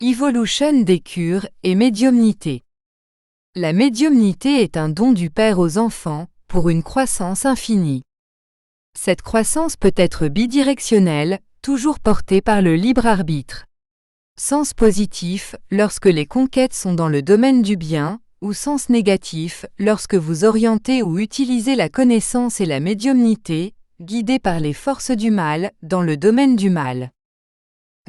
Evolution des cures et médiumnité. La médiumnité est un don du Père aux enfants, pour une croissance infinie. Cette croissance peut être bidirectionnelle, toujours portée par le libre arbitre. Sens positif, lorsque les conquêtes sont dans le domaine du bien, ou sens négatif, lorsque vous orientez ou utilisez la connaissance et la médiumnité, guidés par les forces du mal, dans le domaine du mal.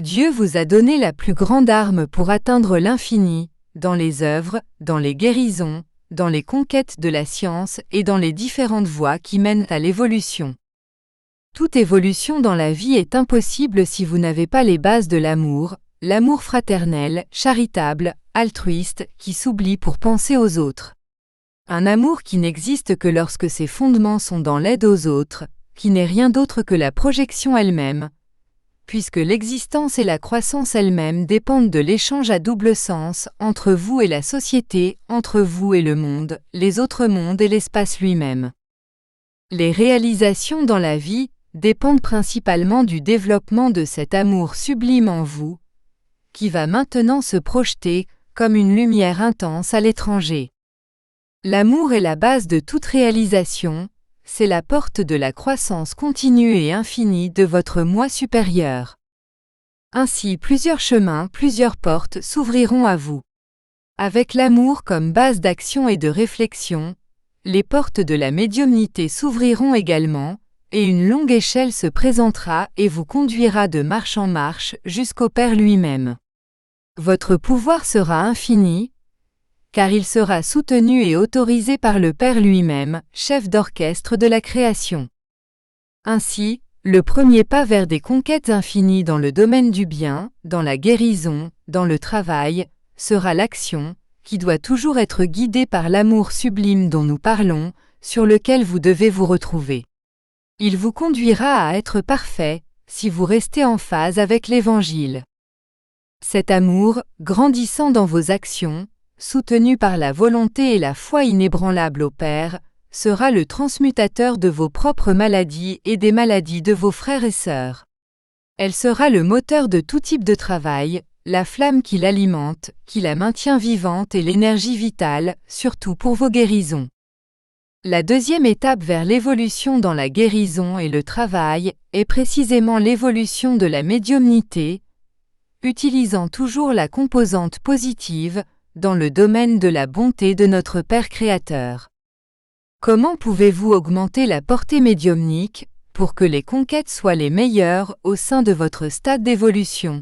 Dieu vous a donné la plus grande arme pour atteindre l'infini, dans les œuvres, dans les guérisons, dans les conquêtes de la science et dans les différentes voies qui mènent à l'évolution. Toute évolution dans la vie est impossible si vous n'avez pas les bases de l'amour fraternel, charitable, altruiste, qui s'oublie pour penser aux autres. Un amour qui n'existe que lorsque ses fondements sont dans l'aide aux autres, qui n'est rien d'autre que la projection elle-même, puisque l'existence et la croissance elles-mêmes dépendent de l'échange à double sens entre vous et la société, entre vous et le monde, les autres mondes et l'espace lui-même. Les réalisations dans la vie dépendent principalement du développement de cet amour sublime en vous, qui va maintenant se projeter comme une lumière intense à l'étranger. L'amour est la base de toute réalisation, c'est la porte de la croissance continue et infinie de votre moi supérieur. Ainsi plusieurs chemins, plusieurs portes s'ouvriront à vous. Avec l'amour comme base d'action et de réflexion, les portes de la médiumnité s'ouvriront également, et une longue échelle se présentera et vous conduira de marche en marche jusqu'au Père lui-même. Votre pouvoir sera infini, car il sera soutenu et autorisé par le Père lui-même, chef d'orchestre de la création. Ainsi, le premier pas vers des conquêtes infinies dans le domaine du bien, dans la guérison, dans le travail, sera l'action, qui doit toujours être guidée par l'amour sublime dont nous parlons, sur lequel vous devez vous retrouver. Il vous conduira à être parfait, si vous restez en phase avec l'Évangile. Cet amour, grandissant dans vos actions, soutenu par la volonté et la foi inébranlable au Père, sera le transmutateur de vos propres maladies et des maladies de vos frères et sœurs. Elle sera le moteur de tout type de travail, la flamme qui l'alimente, qui la maintient vivante et l'énergie vitale, surtout pour vos guérisons. La deuxième étape vers l'évolution dans la guérison et le travail est précisément l'évolution de la médiumnité, utilisant toujours la composante positive, dans le domaine de la bonté de notre Père Créateur. Comment pouvez-vous augmenter la portée médiumnique pour que les conquêtes soient les meilleures au sein de votre stade d'évolution?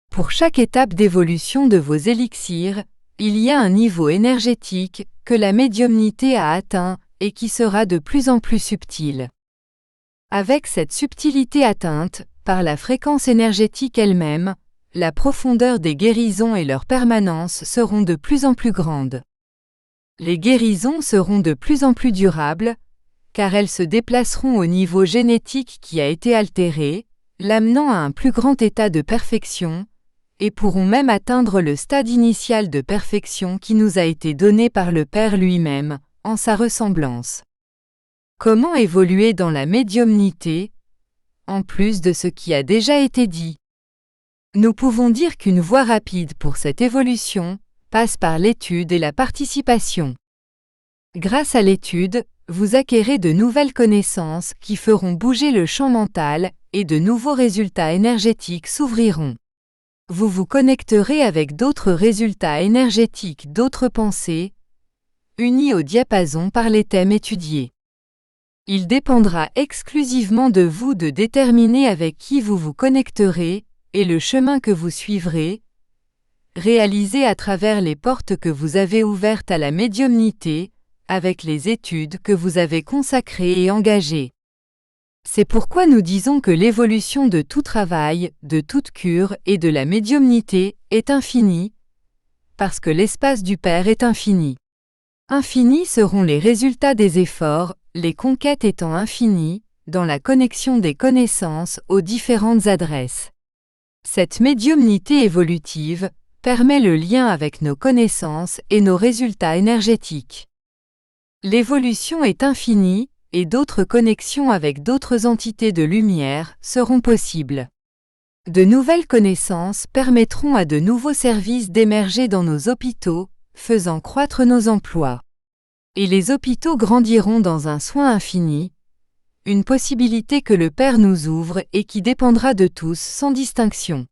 Pour chaque étape d'évolution de vos élixirs, il y a un niveau énergétique que la médiumnité a atteint et qui sera de plus en plus subtil. Avec cette subtilité atteinte, par la fréquence énergétique elle-même, la profondeur des guérisons et leur permanence seront de plus en plus grandes. Les guérisons seront de plus en plus durables, car elles se déplaceront au niveau génétique qui a été altéré, l'amenant à un plus grand état de perfection, et pourront même atteindre le stade initial de perfection qui nous a été donné par le Père lui-même, en sa ressemblance. Comment évoluer dans la médiumnité, en plus de ce qui a déjà été dit? Nous pouvons dire qu'une voie rapide pour cette évolution passe par l'étude et la participation. Grâce à l'étude, vous acquérez de nouvelles connaissances qui feront bouger le champ mental et de nouveaux résultats énergétiques s'ouvriront. Vous vous connecterez avec d'autres résultats énergétiques d'autres pensées, unis au diapason par les thèmes étudiés. Il dépendra exclusivement de vous de déterminer avec qui vous vous connecterez, et le chemin que vous suivrez, réalisé à travers les portes que vous avez ouvertes à la médiumnité, avec les études que vous avez consacrées et engagées. C'est pourquoi nous disons que l'évolution de tout travail, de toute cure et de la médiumnité est infinie, parce que l'espace du Père est infini. Infinis seront les résultats des efforts, les conquêtes étant infinies, dans la connexion des connaissances aux différentes adresses. Cette médiumnité évolutive permet le lien avec nos connaissances et nos résultats énergétiques. L'évolution est infinie et d'autres connexions avec d'autres entités de lumière seront possibles. De nouvelles connaissances permettront à de nouveaux services d'émerger dans nos hôpitaux, faisant croître nos emplois. Et les hôpitaux grandiront dans un soin infini, une possibilité que le Père nous ouvre et qui dépendra de tous sans distinction.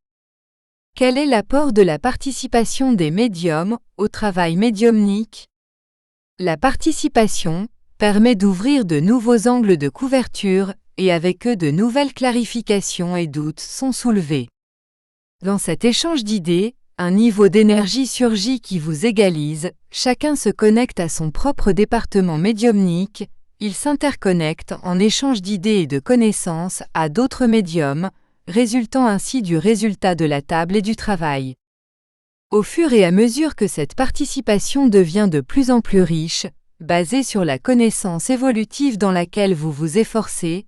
Quel est l'apport de la participation des médiums au travail médiumnique? La participation permet d'ouvrir de nouveaux angles de couverture et avec eux de nouvelles clarifications et doutes sont soulevés. Dans cet échange d'idées, un niveau d'énergie surgit qui vous égalise, chacun se connecte à son propre département médiumnique, il s'interconnecte en échange d'idées et de connaissances à d'autres médiums, résultant ainsi du résultat de la table et du travail. Au fur et à mesure que cette participation devient de plus en plus riche, basée sur la connaissance évolutive dans laquelle vous vous efforcez,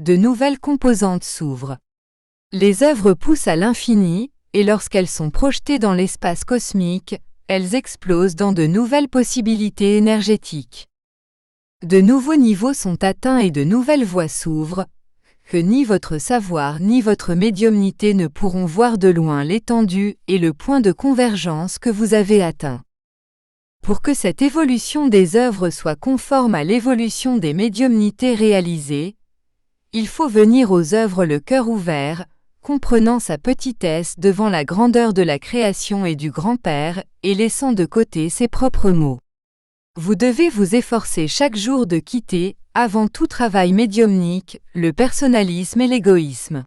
de nouvelles composantes s'ouvrent. Les œuvres poussent à l'infini, et lorsqu'elles sont projetées dans l'espace cosmique, elles explosent dans de nouvelles possibilités énergétiques. De nouveaux niveaux sont atteints et de nouvelles voies s'ouvrent, que ni votre savoir ni votre médiumnité ne pourront voir de loin l'étendue et le point de convergence que vous avez atteint. Pour que cette évolution des œuvres soit conforme à l'évolution des médiumnités réalisées, il faut venir aux œuvres le cœur ouvert, comprenant sa petitesse devant la grandeur de la création et du Grand-Père, et laissant de côté ses propres mots. Vous devez vous efforcer chaque jour de quitter, avant tout travail médiumnique, le personnalisme et l'égoïsme.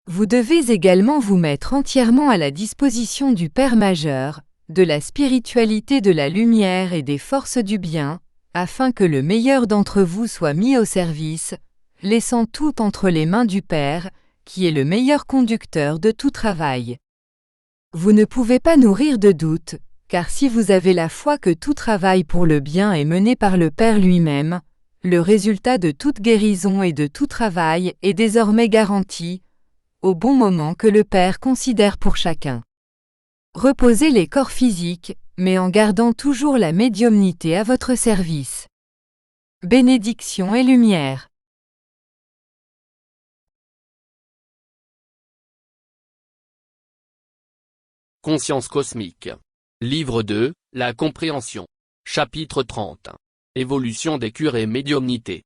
Vous devez également vous mettre entièrement à la disposition du Père majeur, de la spiritualité de la lumière et des forces du bien, afin que le meilleur d'entre vous soit mis au service, laissant tout entre les mains du Père, qui est le meilleur conducteur de tout travail. Vous ne pouvez pas nourrir de doute, car si vous avez la foi que tout travail pour le bien est mené par le Père lui-même, le résultat de toute guérison et de tout travail est désormais garanti, au bon moment que le Père considère pour chacun. Reposez les corps physiques, mais en gardant toujours la médiumnité à votre service. Bénédiction et lumière. Conscience cosmique. Livre 2, La compréhension. Chapitre 30. Évolution des cures et médiumnité.